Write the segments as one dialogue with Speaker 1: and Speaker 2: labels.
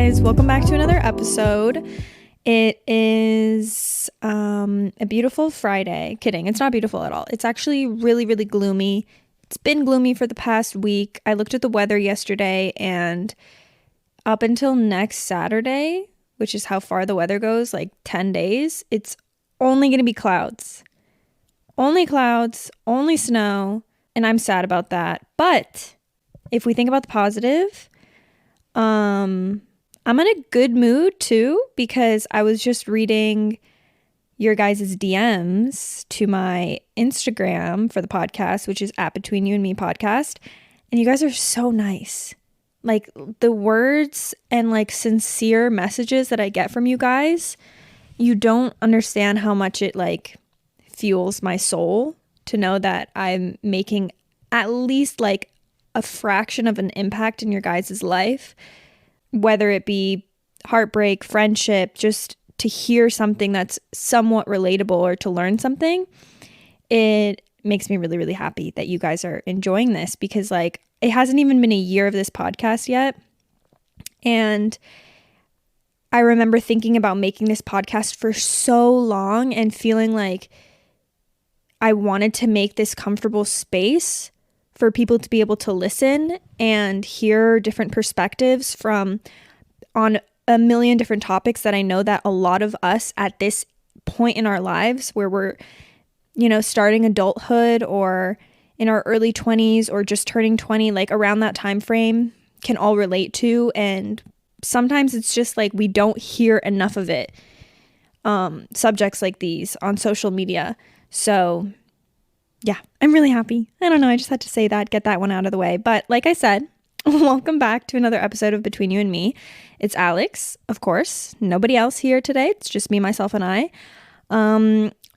Speaker 1: guys, welcome back to another episode. It is a beautiful Friday. Kidding, it's not beautiful at all. It's actually really, really gloomy. It's been gloomy for the past week. I looked at the weather yesterday, and up until next Saturday, which is how far the weather goes, like 10 days, it's only going to be clouds. Only clouds, only snow, and I'm sad about that. But if we think about the positive, I'm in a good mood too, because I was just reading your guys' DMs to my Instagram for the podcast, which is at Between You and Me podcast. And you guys are so nice. Like the words and like sincere messages that I get from you guys, you don't understand how much it like fuels my soul to know that I'm making at least like a fraction of an impact in your guys' life, whether it be heartbreak, friendship, just to hear something that's somewhat relatable or to learn something. It makes me really, really happy that you guys are enjoying this, because like it hasn't even been a year of this podcast yet. And I remember thinking about making this podcast for so long and feeling like I wanted to make this comfortable space for people to be able to listen and hear different perspectives from on a million different topics that I know that a lot of us at this point in our lives where we're, starting adulthood or in our early 20s or just turning 20, like around that time frame, can all relate to. And sometimes it's just like we don't hear enough of it, subjects like these on social media. So yeah, I'm really happy. I don't know, I just had to say that, get that one out of the way. But like I said, welcome back to another episode of Between You and Me. It's Alex, of course. Nobody else here today. It's just me, myself, and I.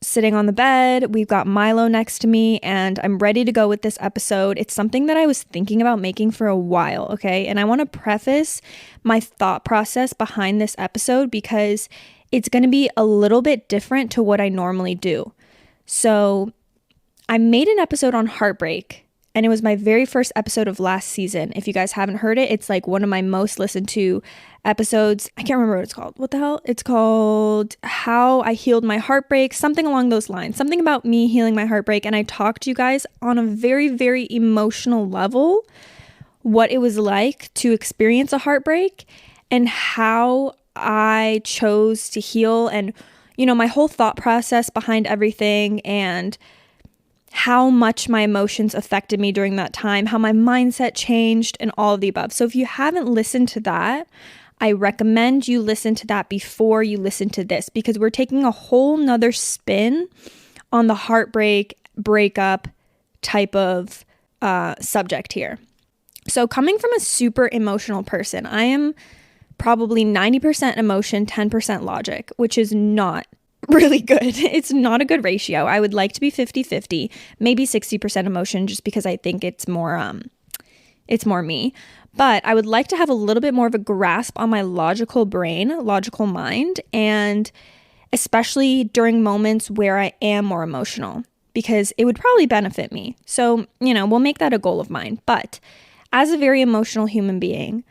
Speaker 1: Sitting on the bed. We've got Milo next to me, and I'm ready to go with this episode. It's something that I was thinking about making for a while, okay? And I want to preface my thought process behind this episode because it's going to be a little bit different to what I normally do. So I made an episode on heartbreak, and it was my very first episode of last season. If you guys haven't heard it, it's like one of my most listened to episodes. I can't remember what it's called. What the hell? It's called How I Healed My Heartbreak, something along those lines, something about me healing my heartbreak. And I talked to you guys on a very, very emotional level, what it was like to experience a heartbreak and how I chose to heal and, my whole thought process behind everything and how much my emotions affected me during that time, how my mindset changed, and all of the above. So if you haven't listened to that, I recommend you listen to that before you listen to this, because we're taking a whole nother spin on the heartbreak, breakup type of subject here. So coming from a super emotional person, I am probably 90% emotion, 10% logic, which is not really good. It's not a good ratio. I would like to be 50-50, maybe 60% emotion, just because I think it's more me. But I would like to have a little bit more of a grasp on my logical brain, logical mind, and especially during moments where I am more emotional, because it would probably benefit me. So, we'll make that a goal of mine. But as a very emotional human being,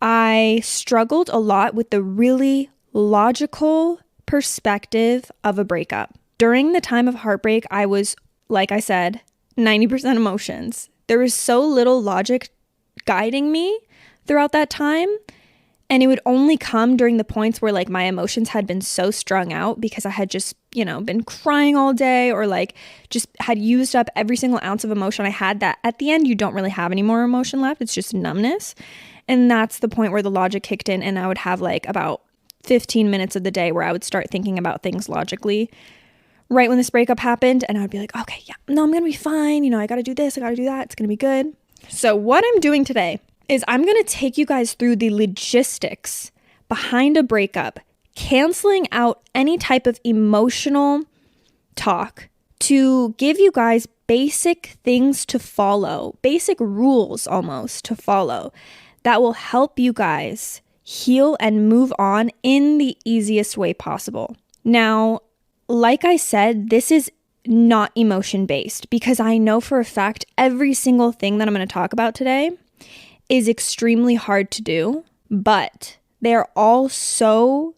Speaker 1: I struggled a lot with the really logical perspective of a breakup. During the time of heartbreak, I was, like I said, 90% emotions. There was so little logic guiding me throughout that time, and it would only come during the points where like my emotions had been so strung out because I had just, been crying all day, or like just had used up every single ounce of emotion I had, that at the end you don't really have any more emotion left. It's just numbness. And that's the point where the logic kicked in, and I would have like about 15 minutes of the day where I would start thinking about things logically right when this breakup happened. And I would be like, okay, yeah, no, I'm going to be fine. I got to do this. I got to do that. It's going to be good. So what I'm doing today is I'm going to take you guys through the logistics behind a breakup, canceling out any type of emotional talk to give you guys basic things to follow, basic rules almost to follow that will help you guys heal and move on in the easiest way possible. Now, like I said, this is not emotion-based, because I know for a fact every single thing that I'm going to talk about today is extremely hard to do, but They are all so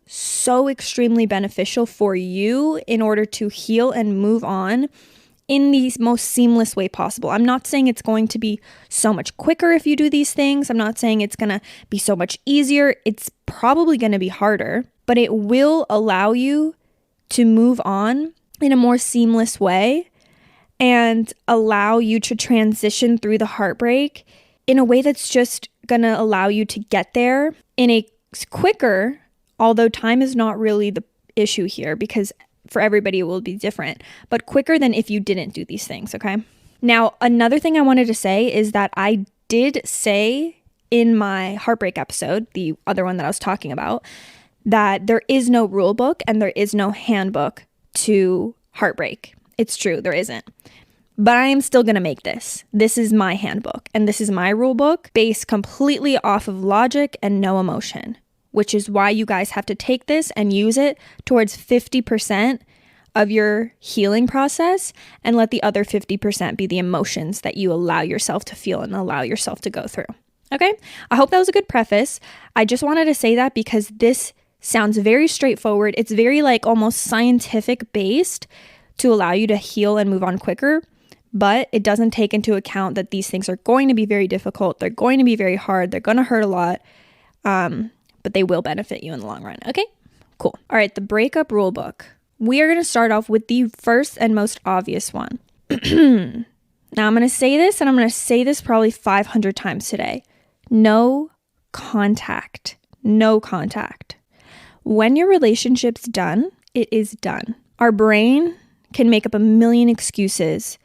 Speaker 1: extremely beneficial for you in order to heal and move on in the most seamless way possible. I'm not saying it's going to be so much quicker if you do these things. I'm not saying it's going to be so much easier. It's probably going to be harder, but it will allow you to move on in a more seamless way and allow you to transition through the heartbreak in a way that's just going to allow you to get there in a quicker, although time is not really the issue here because for everybody it will be different, but quicker than if you didn't do these things, okay? Now, another thing I wanted to say is that I did say in my heartbreak episode, the other one that I was talking about, that there is no rule book and there is no handbook to heartbreak. It's true, there isn't. But I am still going to make this. This is my handbook and this is my rule book based completely off of logic and no emotion, which is why you guys have to take this and use it towards 50% of your healing process and let the other 50% be the emotions that you allow yourself to feel and allow yourself to go through. Okay? I hope that was a good preface. I just wanted to say that because this sounds very straightforward. It's very like almost scientific based to allow you to heal and move on quicker, but it doesn't take into account that these things are going to be very difficult. They're going to be very hard. They're going to hurt a lot. But they will benefit you in the long run. Okay, cool. All right, the breakup rule book. We are going to start off with the first and most obvious one. Now I'm going to say this, and I'm going to say this probably 500 times today. No contact. No contact. When your relationship's done, it is done. Our brain can make up a million excuses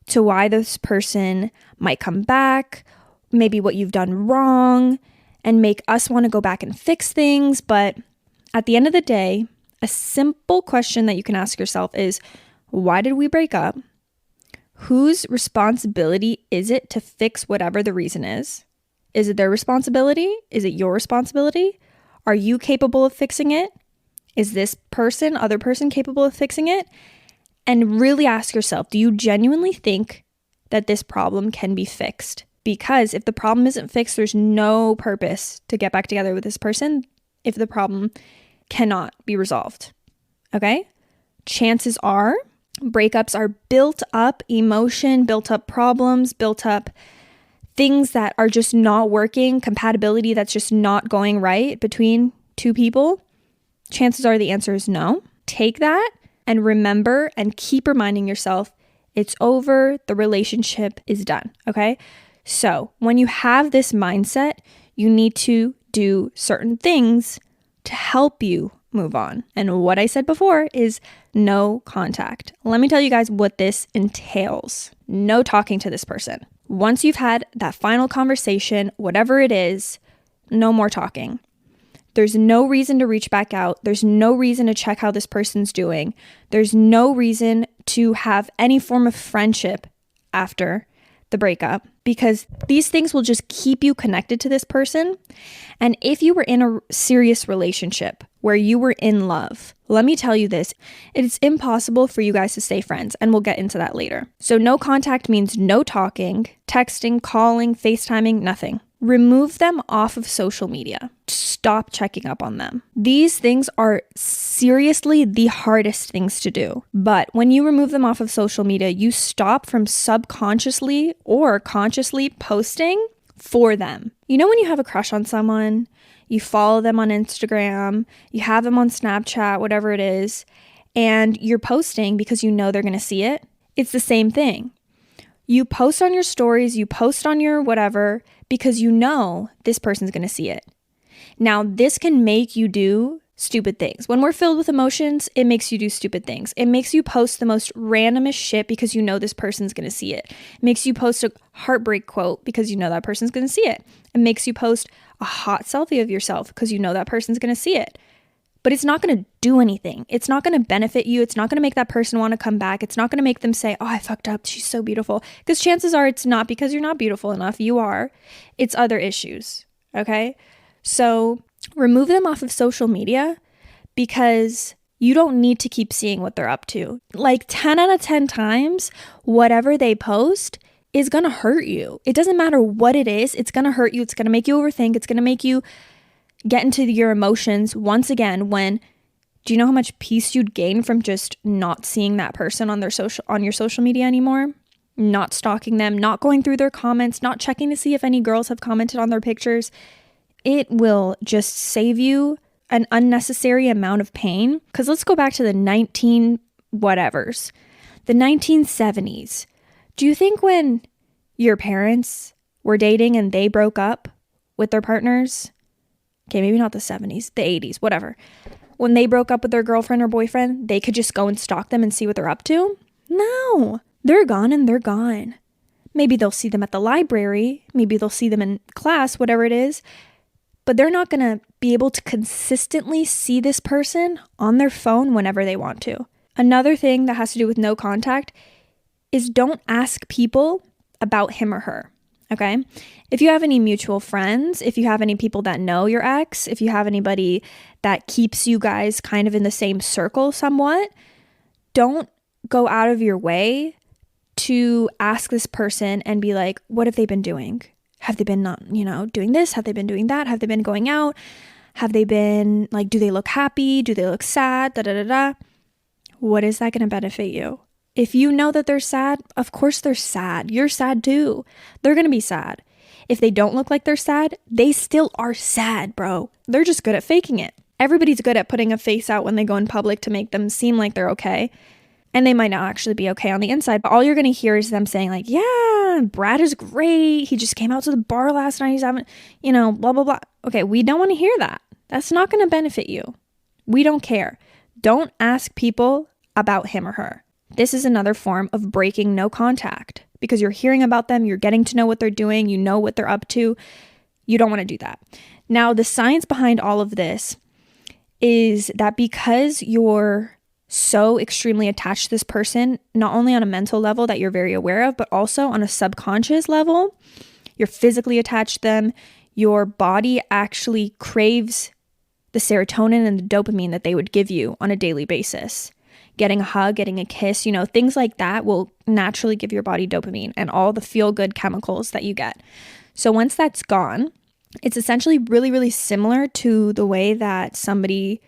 Speaker 1: to why this person might come back, maybe what you've done wrong, and make us want to go back and fix things. But at the end of the day, a simple question that you can ask yourself is, why did we break up? Whose responsibility is it to fix whatever the reason is? Is it their responsibility? Is it your responsibility? Are you capable of fixing it? Is this other person capable of fixing it? And really ask yourself, do you genuinely think that this problem can be fixed? Because if the problem isn't fixed, there's no purpose to get back together with this person if the problem cannot be resolved. Okay? Chances are breakups are built up emotion, built up problems, built up things that are just not working, compatibility that's just not going right between two people. Chances are the answer is no. Take that and remember and keep reminding yourself it's over, the relationship is done, okay? So when you have this mindset, you need to do certain things to help you move on. And what I said before is no contact. Let me tell you guys what this entails. No talking to this person. Once you've had that final conversation, whatever it is, no more talking. There's no reason to reach back out. There's no reason to check how this person's doing. There's no reason to have any form of friendship after the breakup, because these things will just keep you connected to this person. And if you were in a serious relationship where you were in love, let me tell you this, it's impossible for you guys to stay friends, and we'll get into that later. So no contact means no talking, texting, calling, FaceTiming, nothing. Remove them off of social media. Stop checking up on them. These things are seriously the hardest things to do. But when you remove them off of social media, you stop from subconsciously or consciously posting for them. You know when you have a crush on someone, you follow them on Instagram, you have them on Snapchat, whatever it is, and you're posting because you know they're going to see it? It's the same thing. You post on your stories, you post on your whatever, because you know this person's going to see it. Now, this can make you do stupid things. When we're filled with emotions, it makes you do stupid things. It makes you post the most randomest shit because you know this person's going to see it. It makes you post a heartbreak quote because you know that person's going to see it. It makes you post a hot selfie of yourself because you know that person's going to see it. But it's not going to do anything. It's not going to benefit you. It's not going to make that person want to come back. It's not going to make them say, oh, I fucked up. She's so beautiful. Because chances are it's not because you're not beautiful enough. You are. It's other issues. Okay? So remove them off of social media because you don't need to keep seeing what they're up to. Like 10 out of 10 times, whatever they post is going to hurt you. It doesn't matter what it is. It's going to hurt you. It's going to make you overthink. It's going to make you get into your emotions once again when do you know how much peace you'd gain from just not seeing that person on your social media anymore? Not stalking them, not going through their comments, not checking to see if any girls have commented on their pictures. It will just save you an unnecessary amount of pain. Because let's go back to the 1970s. Do you think when your parents were dating and they broke up with their partners, okay, maybe not the 70s, the 80s, whatever, when they broke up with their girlfriend or boyfriend, they could just go and stalk them and see what they're up to? No, they're gone and they're gone. Maybe they'll see them at the library, maybe they'll see them in class, whatever it is, but they're not gonna be able to consistently see this person on their phone whenever they want to. Another thing that has to do with no contact is don't ask people about him or her, okay? If you have any mutual friends, if you have any people that know your ex, if you have anybody that keeps you guys kind of in the same circle somewhat, don't go out of your way to ask this person and be like, what have they been doing? Have they been not, doing this? Have they been doing that? Have they been going out? Have they been like, do they look happy? Do they look sad? Da da da da. What is that going to benefit you? If you know that they're sad, of course they're sad. You're sad too. They're going to be sad. If they don't look like they're sad, they still are sad, bro. They're just good at faking it. Everybody's good at putting a face out when they go in public to make them seem like they're okay. And they might not actually be okay on the inside. But all you're going to hear is them saying like, yeah, Brad is great. He just came out to the bar last night. He's having, blah, blah, blah. Okay, we don't want to hear that. That's not going to benefit you. We don't care. Don't ask people about him or her. This is another form of breaking no contact because you're hearing about them. You're getting to know what they're doing. You know what they're up to. You don't want to do that. Now, the science behind all of this is that because you're so extremely attached to this person, not only on a mental level that you're very aware of, but also on a subconscious level, you're physically attached to them. Your body actually craves the serotonin and the dopamine that they would give you on a daily basis. Getting a hug, getting a kiss, things like that will naturally give your body dopamine and all the feel-good chemicals that you get. So once that's gone, it's essentially really, really similar to the way that somebody,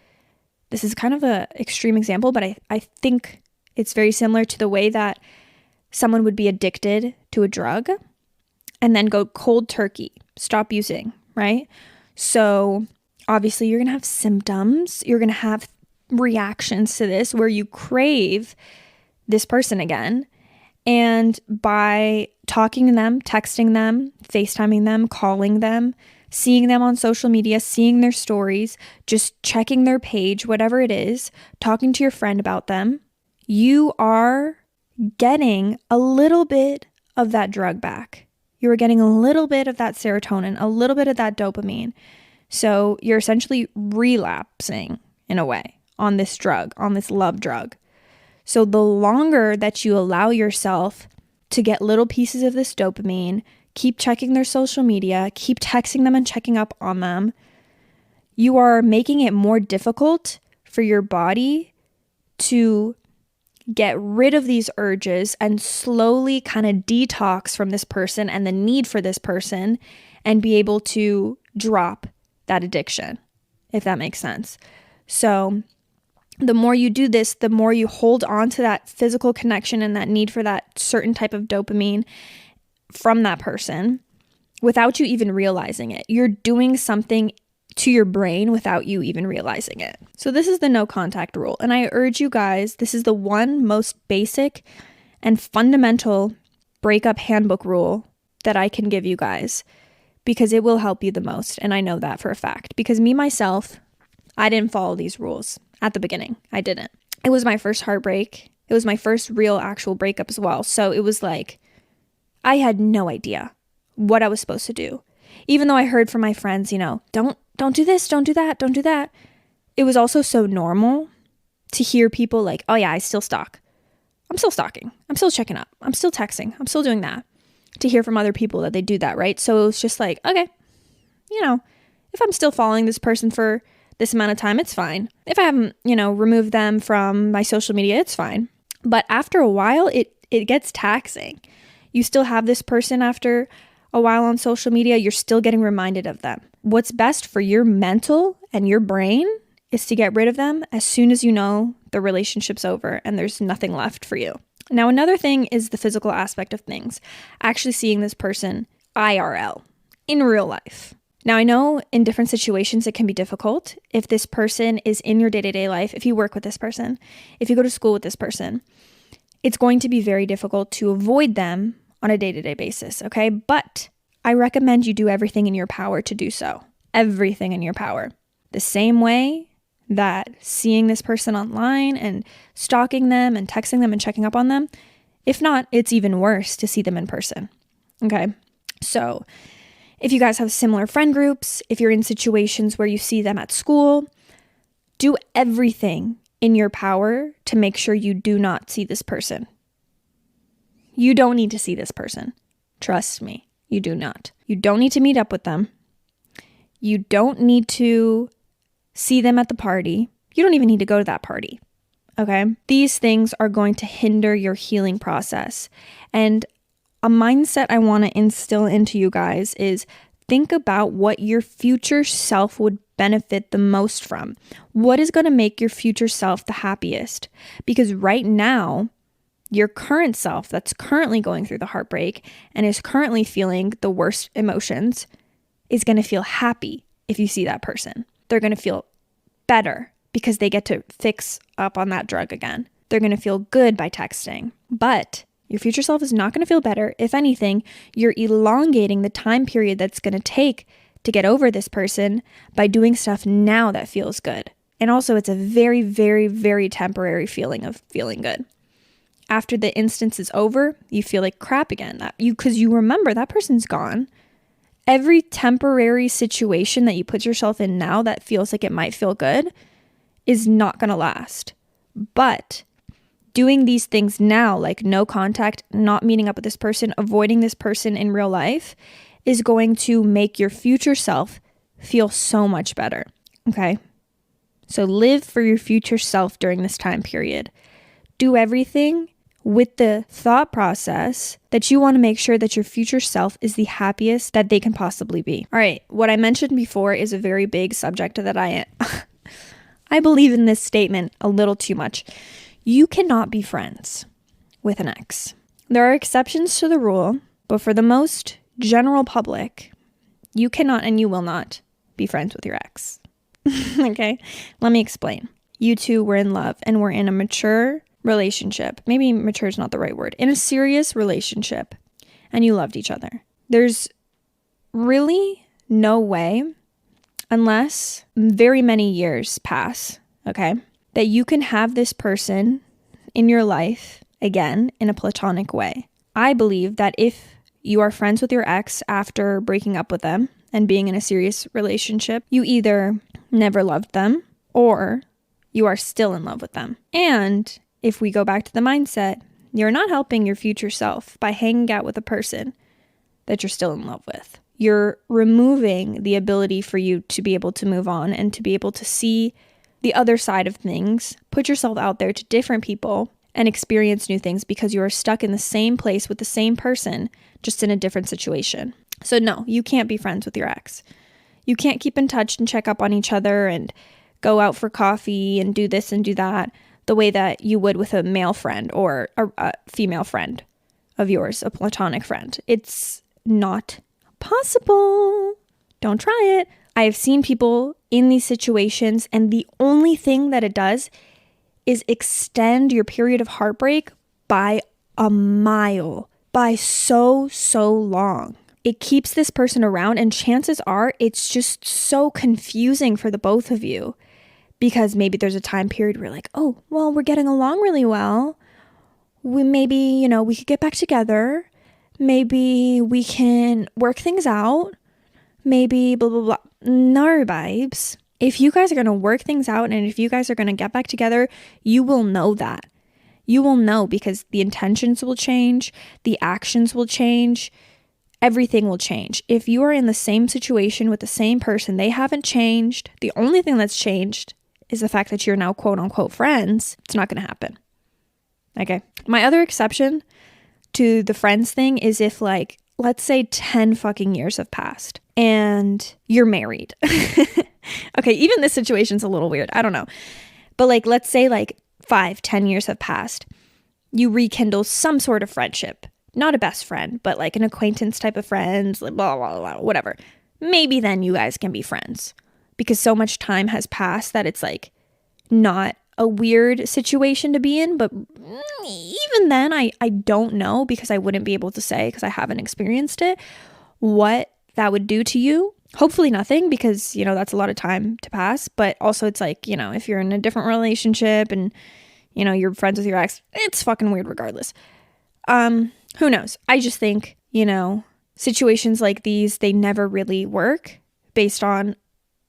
Speaker 1: this is kind of an extreme example, but I think it's very similar to the way that someone would be addicted to a drug and then go cold turkey, stop using, right? So obviously you're going to have symptoms, you're going to have reactions to this where you crave this person again. And by talking to them, texting them, FaceTiming them, calling them, seeing them on social media, seeing their stories, just checking their page, whatever it is, talking to your friend about them, you are getting a little bit of that drug back. You are getting a little bit of that serotonin, a little bit of that dopamine. So you're essentially relapsing in a way on this drug, on this love drug. So the longer that you allow yourself to get little pieces of this dopamine, keep checking their social media, keep texting them and checking up on them, you are making it more difficult for your body to get rid of these urges and slowly kind of detox from this person and the need for this person and be able to drop that addiction, if that makes sense. So the more you do this, the more you hold on to that physical connection and that need for that certain type of dopamine from that person without you even realizing it. You're doing something to your brain without you even realizing it. So this is the no contact rule. And I urge you guys, this is the one most basic and fundamental breakup handbook rule that I can give you guys because it will help you the most. And I know that for a fact because me, myself, I didn't follow these rules at the beginning. I didn't. It was my first heartbreak. It was my first real actual breakup as well. So it was like, I had no idea what I was supposed to do. Even though I heard from my friends, don't do this, don't do that, don't do that. It was also so normal to hear people like, oh yeah, I still stalk. I'm still stalking. I'm still checking up. I'm still texting. I'm still doing that. To hear from other people that they do that, right? So it was just like, okay, if I'm still following this person for this amount of time, it's fine. If I haven't, removed them from my social media, it's fine. But after a while, it gets taxing. You still have this person after a while on social media, you're still getting reminded of them. what's best for your mental and your brain is to get rid of them as soon as you know the relationship's over and there's nothing left for you. Now, another thing is the physical aspect of things, actually seeing this person IRL, in real life. Now, I know in different situations it can be difficult if this person is in your day-to-day life, if you work with this person, if you go to school with this person, it's going to be very difficult to avoid them on a day-to-day basis, okay? But I recommend you do everything in your power to do so. Everything in your power. The same way that seeing this person online and stalking them and texting them and checking up on them, if not, it's even worse to see them in person, okay? So if you guys have similar friend groups, if you're in situations where you see them at school, do everything in your power to make sure you do not see this person. You don't need to see this person. Trust me, you do not. You don't need to meet up with them. You don't need to see them at the party. You don't even need to go to that party, okay? These things are going to hinder your healing process. And a mindset I want to instill into you guys is think about what your future self would benefit the most from. What is going to make your future self the happiest? Because right now, your current self that's currently going through the heartbreak and is currently feeling the worst emotions is going to feel happy if you see that person. They're going to feel better because they get to fix up on that drug again. They're going to feel good by texting. But your future self is not going to feel better. If anything, you're elongating the time period that's going to take to get over this person by doing stuff now that feels good. And also, it's a very, very, very temporary feeling of feeling good. After the instance is over, you feel like crap again. Because you remember that person's gone. Every temporary situation that you put yourself in now that feels like it might feel good is not going to last. But doing these things now, like no contact, not meeting up with this person, avoiding this person in real life, is going to make your future self feel so much better, okay? So live for your future self during this time period. Do everything with the thought process that you want to make sure that your future self is the happiest that they can possibly be. All right, what I mentioned before is a very big subject that I believe in this statement a little too much. You cannot be friends with an ex. There are exceptions to the rule, but for the most general public, you cannot and you will not be friends with your ex. Okay? Let me explain. You two were in love and were in a mature relationship. Maybe mature is not the right word. In a serious relationship, and you loved each other. There's really no way, unless very many years pass, okay, that you can have this person in your life again in a platonic way. I believe that if you are friends with your ex after breaking up with them and being in a serious relationship, you either never loved them or you are still in love with them. And if we go back to the mindset, you're not helping your future self by hanging out with a person that you're still in love with. You're removing the ability for you to be able to move on and to be able to see the other side of things, put yourself out there to different people and experience new things because you are stuck in the same place with the same person, just in a different situation. So no, you can't be friends with your ex. You can't keep in touch and check up on each other and go out for coffee and do this and do that the way that you would with a male friend or a female friend of yours, a platonic friend. It's not possible. Don't try it. I have seen people in these situations, and the only thing that it does is extend your period of heartbreak by a mile, by so long. It keeps this person around, and chances are it's just so confusing for the both of you because maybe there's a time period where like, oh, well, we're getting along really well. We could get back together. Maybe we can work things out. Maybe blah, blah, blah. No, babes. If you guys are going to work things out and if you guys are going to get back together, you will know that. You will know because the intentions will change. The actions will change. Everything will change. If you are in the same situation with the same person, they haven't changed. The only thing that's changed is the fact that you're now quote unquote friends. It's not going to happen. Okay. My other exception to the friends thing is if like, let's say 10 fucking years have passed and you're married. Okay, even this situation's a little weird. I don't know. But like, let's say like 5-10 years have passed. You rekindle some sort of friendship. Not a best friend, but like an acquaintance type of friends, blah, blah, blah, blah, whatever. Maybe then you guys can be friends because so much time has passed that it's like not a weird situation to be in. But even then, I don't know, because I wouldn't be able to say, because I haven't experienced it, what that would do to you. Hopefully nothing, because, you know, that's a lot of time to pass. But also it's like, you know, if you're in a different relationship and, you know, you're friends with your ex, it's fucking weird regardless. Who knows? I just think, you know, situations like these, they never really work based on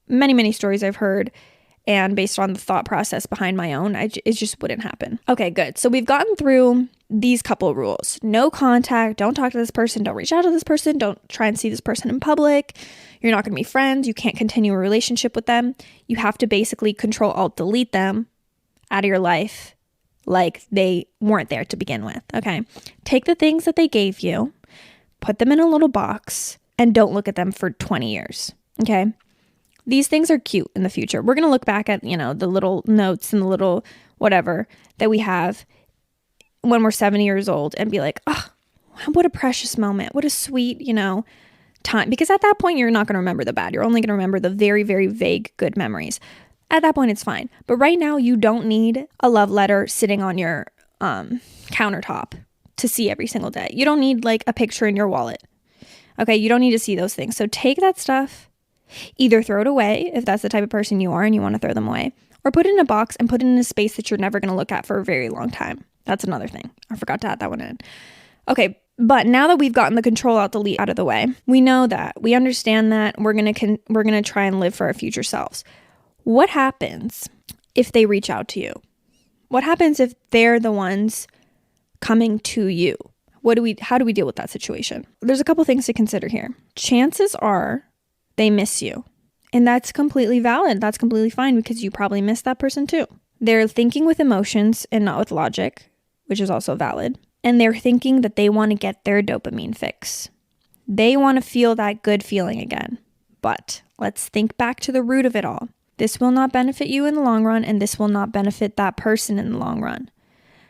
Speaker 1: many, many stories I've heard and based on the thought process behind my own. It just wouldn't happen. Okay, good. So we've gotten through these couple rules. No contact. Don't talk to this person. Don't reach out to this person. Don't try and see this person in public. You're not going to be friends. You can't continue a relationship with them. You have to basically Control Alt Delete them out of your life like they weren't there to begin with. Okay. Take the things that they gave you, put them in a little box, and don't look at them for 20 years. Okay. These things are cute in the future. We're going to look back at, you know, the little notes and the little whatever that we have when we're 70 years old and be like, oh, what a precious moment. What a sweet, you know, time. Because at that point, you're not going to remember the bad. You're only going to remember the very, very vague good memories. At that point, it's fine. But right now, you don't need a love letter sitting on your countertop to see every single day. You don't need like a picture in your wallet. Okay, you don't need to see those things. So take that stuff, either throw it away if that's the type of person you are and you want to throw them away, or put it in a box and put it in a space that you're never going to look at for a very long time. That's another thing. I forgot to add that one in. Okay, but now that we've gotten the Control Alt Delete out of the way, we know that, we understand that, we're gonna try and live for our future selves. What happens if they reach out to you? What happens if they're the ones coming to you? How do we deal with that situation? There's a couple things to consider here. Chances are they miss you. And that's completely valid. That's completely fine, because you probably miss that person too. They're thinking with emotions and not with logic, which is also valid. And they're thinking that they want to get their dopamine fix. They want to feel that good feeling again. But let's think back to the root of it all. This will not benefit you in the long run, and this will not benefit that person in the long run.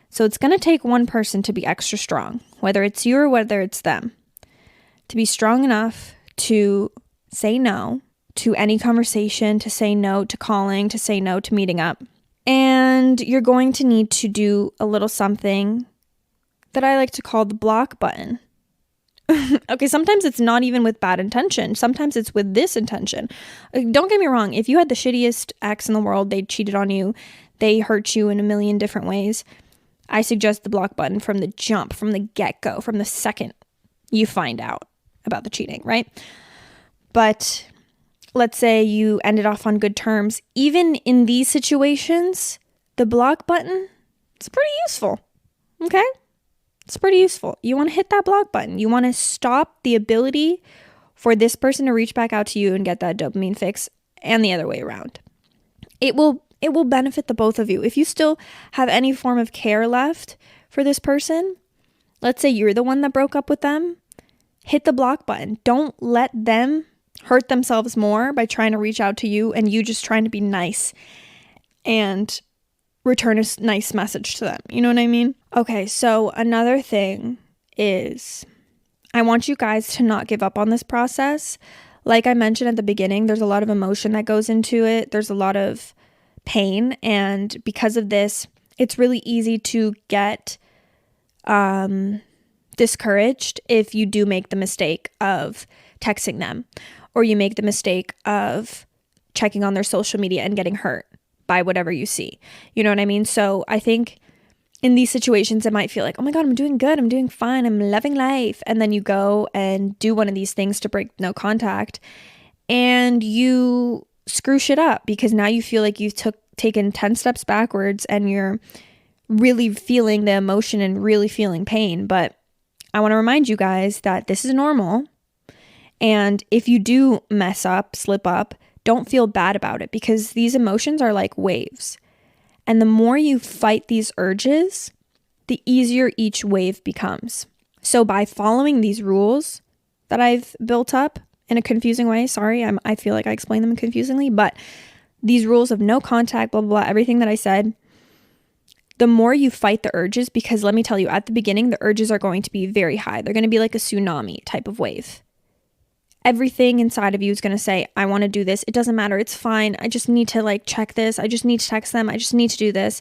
Speaker 1: So it's going to take one person to be extra strong, whether it's you or whether it's them, to be strong enough to say no to any conversation, to say no to calling, to say no to meeting up. And you're going to need to do a little something that I like to call the block button. Okay, sometimes it's not even with bad intention. Sometimes it's with this intention. Don't get me wrong. If you had the shittiest ex in the world, they cheated on you, they hurt you in a million different ways, I suggest the block button from the jump, from the get-go, from the second you find out about the cheating, right? But let's say you ended off on good terms. Even in these situations, the block button, it's pretty useful, okay? It's pretty useful. You want to hit that block button. You want to stop the ability for this person to reach back out to you and get that dopamine fix, and the other way around. It will benefit the both of you. If you still have any form of care left for this person, let's say you're the one that broke up with them, hit the block button. Don't let them hurt themselves more by trying to reach out to you and you just trying to be nice and return a nice message to them. You know what I mean? Okay, so another thing is I want you guys to not give up on this process. Like I mentioned at the beginning, there's a lot of emotion that goes into it. There's a lot of pain. And because of this, it's really easy to get discouraged if you do make the mistake of texting them, or you make the mistake of checking on their social media and getting hurt by whatever you see. You know what I mean? So I think in these situations, it might feel like, oh my God, I'm doing good. I'm doing fine. I'm loving life. And then you go and do one of these things to break no contact and you screw shit up, because now you feel like you've taken 10 steps backwards and you're really feeling the emotion and really feeling pain. But I want to remind you guys that this is normal. And if you do mess up, slip up, don't feel bad about it, because these emotions are like waves. And the more you fight these urges, the easier each wave becomes. So by following these rules that I've built up in a confusing way. Sorry, I feel like I explained them confusingly, but these rules of no contact, blah, blah, blah, everything that I said, the more you fight the urges, because let me tell you, at the beginning, the urges are going to be very high. They're going to be like a tsunami type of wave. Everything inside of you is going to say, I want to do this. It doesn't matter. It's fine. I just need to check this. I just need to text them. I just need to do this.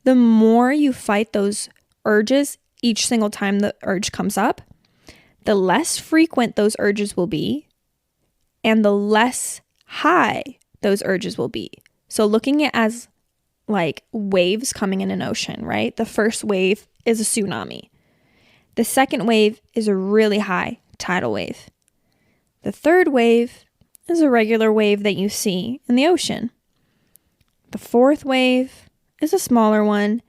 Speaker 1: The more you fight those urges, each single time the urge comes up, the less frequent those urges will be and the less high those urges will be. So looking at it as like waves coming in an ocean, right? The first wave is a tsunami. The second wave is a really high tidal wave. The third wave is a regular wave that you see in the ocean. The fourth wave is a smaller one.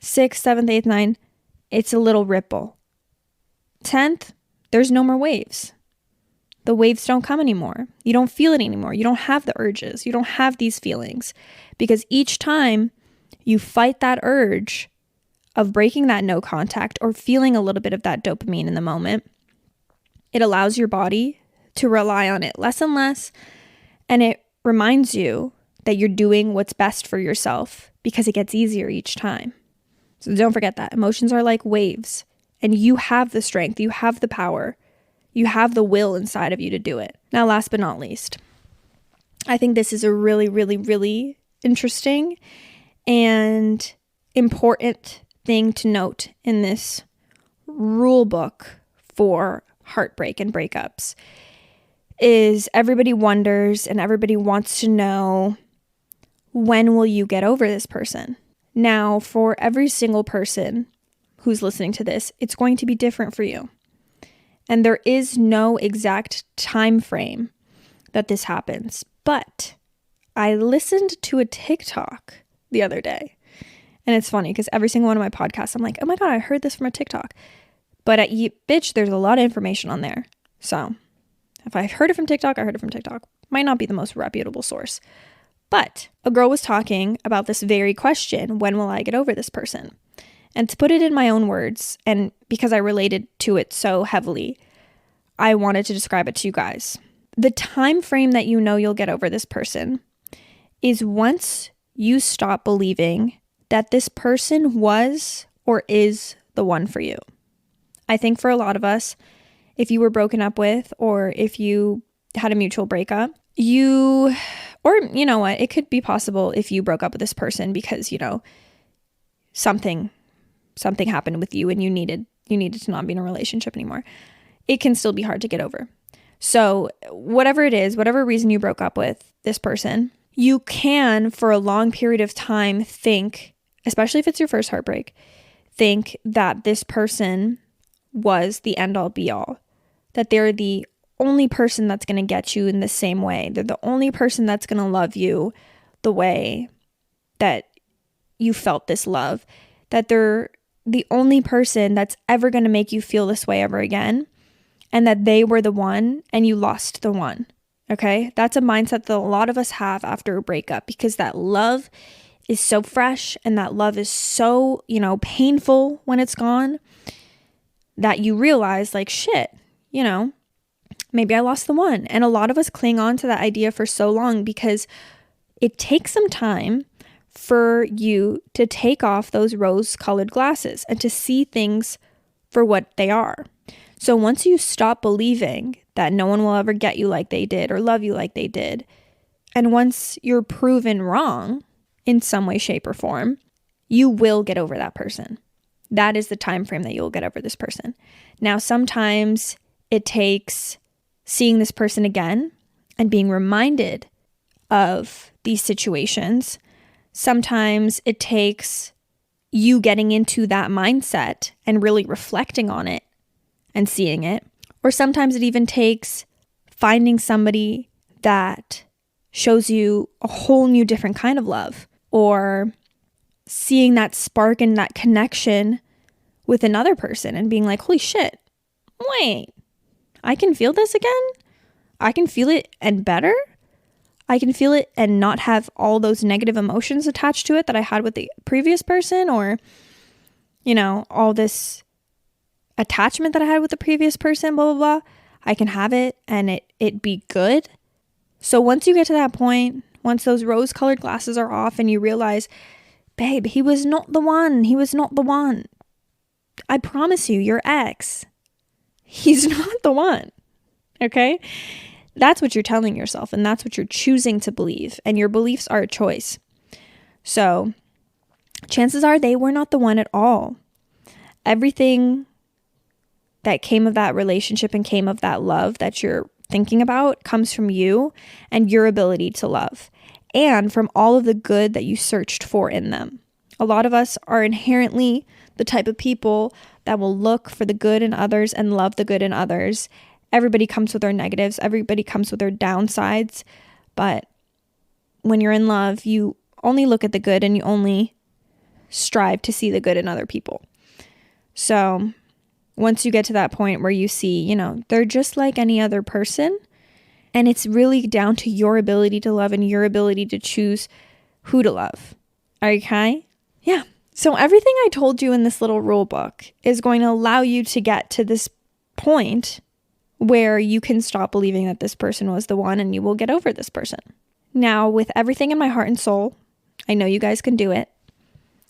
Speaker 1: 6th, 7th, 8th, 9th, it's a little ripple. 10th, there's no more waves. The waves don't come anymore. You don't feel it anymore. You don't have the urges. You don't have these feelings. Because each time you fight that urge of breaking that no contact or feeling a little bit of that dopamine in the moment, it allows your body to rely on it less and less. And it reminds you that you're doing what's best for yourself because it gets easier each time. So don't forget that. Emotions are like waves. And you have the strength. You have the power. You have the will inside of you to do it. Now, last but not least, I think this is a really, really, really interesting and important thing to note in this rule book for heartbreak and breakups is everybody wonders and everybody wants to know, when will you get over this person? Now, for every single person who's listening to this, it's going to be different for you. And there is no exact time frame that this happens. But I listened to a TikTok the other day. And it's funny because every single one of my podcasts, I'm like, oh my God, I heard this from a TikTok. But bitch, there's a lot of information on there. So if I heard it from TikTok, I heard it from TikTok. Might not be the most reputable source. But a girl was talking about this very question, when will I get over this person? And to put it in my own words, and because I related to it so heavily, I wanted to describe it to you guys. The time frame that you know you'll get over this person is once you stop believing that this person was or is the one for you. I think for a lot of us, if you were broken up with or if you had a mutual breakup, or you know what, it could be possible if you broke up with this person because, something happened with you and you needed to not be in a relationship anymore. It can still be hard to get over. So whatever it is, whatever reason you broke up with this person, you can for a long period of time think, especially if it's your first heartbreak, think that this person was the end all be all, that they're the only person that's going to get you in the same way. They're the only person that's going to love you the way that you felt this love, that they're the only person that's ever going to make you feel this way ever again, and that they were the one and you lost the one. Okay? That's a mindset that a lot of us have after a breakup because that love is so fresh and that love is so, painful when it's gone that you realize shit, maybe I lost the one. And a lot of us cling on to that idea for so long because it takes some time for you to take off those rose-colored glasses and to see things for what they are. So once you stop believing that no one will ever get you like they did or love you like they did, and once you're proven wrong in some way, shape, or form, you will get over that person. That is the time frame that you'll get over this person. Now, sometimes it takes seeing this person again and being reminded of these situations. Sometimes it takes you getting into that mindset and really reflecting on it and seeing it. Or sometimes it even takes finding somebody that shows you a whole new different kind of love, or seeing that spark and that connection with another person and being like, holy shit, wait, I can feel this again? I can feel it and better? I can feel it and not have all those negative emotions attached to it that I had with the previous person, or, all this attachment that I had with the previous person, blah, blah, blah. I can have it and it be good. So once you get to that point, once those rose-colored glasses are off and you realize, babe, he was not the one. He was not the one. I promise you, your ex, he's not the one. Okay? That's what you're telling yourself, and that's what you're choosing to believe. And your beliefs are a choice. So chances are they were not the one at all. Everything that came of that relationship and came of that love that you're thinking about comes from you and your ability to love, and from all of the good that you searched for in them. A lot of us are inherently the type of people that will look for the good in others and love the good in others. Everybody comes with their negatives. Everybody comes with their downsides. But when you're in love, you only look at the good and you only strive to see the good in other people. So once you get to that point where you see, they're just like any other person, and it's really down to your ability to love and your ability to choose who to love. Okay? Yeah. So everything I told you in this little rule book is going to allow you to get to this point where you can stop believing that this person was the one and you will get over this person. Now, with everything in my heart and soul, I know you guys can do it.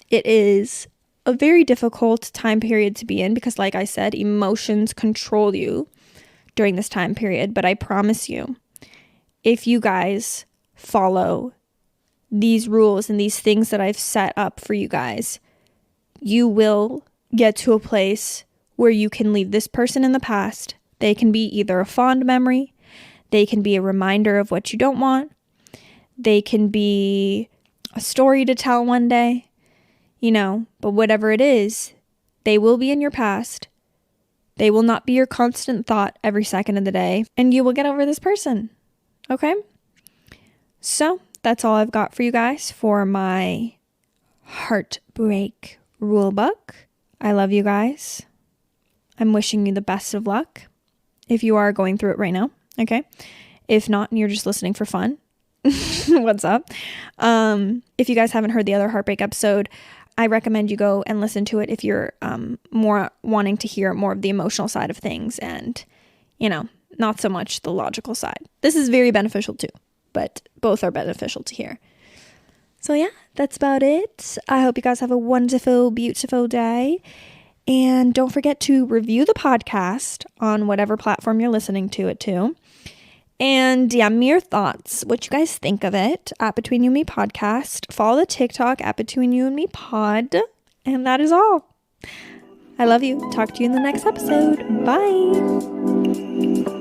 Speaker 1: It is a very difficult time period to be in because, like I said, emotions control you during this time period. But I promise you, if you guys follow these rules and these things that I've set up for you guys, you will get to a place where you can leave this person in the past. They can be either a fond memory, they can be a reminder of what you don't want, they can be a story to tell one day, but whatever it is, they will be in your past. They will not be your constant thought every second of the day, and you will get over this person. Okay? So that's all I've got for you guys for my heartbreak rule book. I love you guys. I'm wishing you the best of luck if you are going through it right now. Okay? If not, and you're just listening for fun, what's up? If you guys haven't heard the other heartbreak episode, I recommend you go and listen to it if you're more wanting to hear more of the emotional side of things and, not so much the logical side. This is very beneficial too, but both are beneficial to hear. So yeah, that's about it. I hope you guys have a wonderful, beautiful day. And don't forget to review the podcast on whatever platform you're listening to it to. And DM me your thoughts, what you guys think of it at Between You and Me Podcast. Follow the TikTok at Between You and Me Pod. And that is all. I love you. Talk to you in the next episode. Bye.